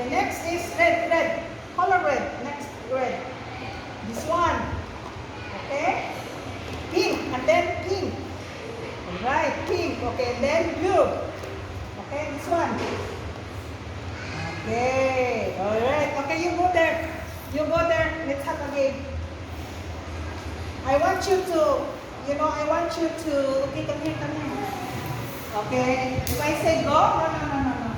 Okay, next is red, red. Color red. Next, red. This one. Okay? Pink, and then pink. Alright, pink. Okay, and then blue. Okay, this one. Okay, alright. Okay, you go there. You go there. Let's have a game. I want you to, I want you to, okay, come here, come here. Okay, if I say go, no.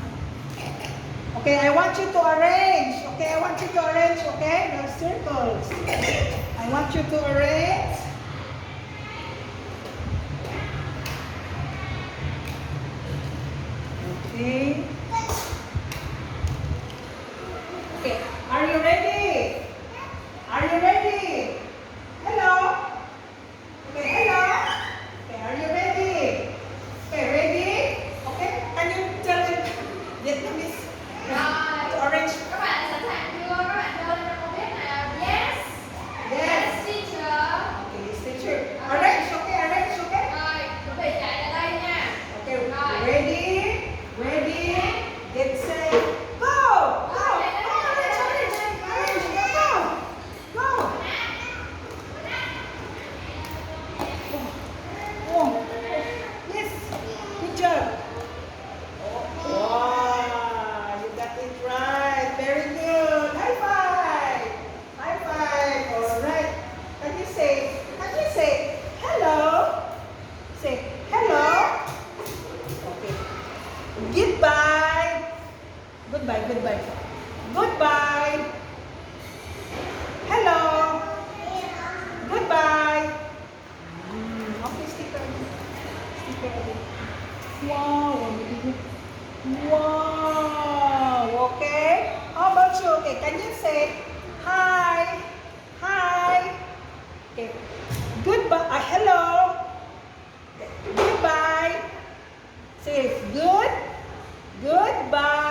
Okay, I want you to arrange. Okay, I want you to arrange, okay? The circles. I want you to arrange. Okay. Okay, are you ready? Are you ready? Hello? Okay, hello? Okay, are you ready? Okay, ready? Okay, can you tell them Vietnamese? Orange. Các bạn sẵn sàng chưa? Các bạn đưa lên cho con biết nào. Yes. Yes. Teacher. Okay, teacher. Arrange, okay, arrange, okay? Rồi, chuẩn bị chạy lại đây nha. Okay, Rồi. ready? Ready? Get set. Go! Go! Arrange, go! Go! Oh, yes, good job. Wow, you got it right. Very good. High five. High five. All right. Can you say hello? Say hello. Okay. Goodbye. Goodbye, goodbye. Goodbye. Hello. Goodbye. Okay, sticker. Sticker. Wow. Wow. Okay. How about you? Okay, can you say hi? Hi. Okay. Goodbye. Hello. Okay. Goodbye. Say good. Goodbye.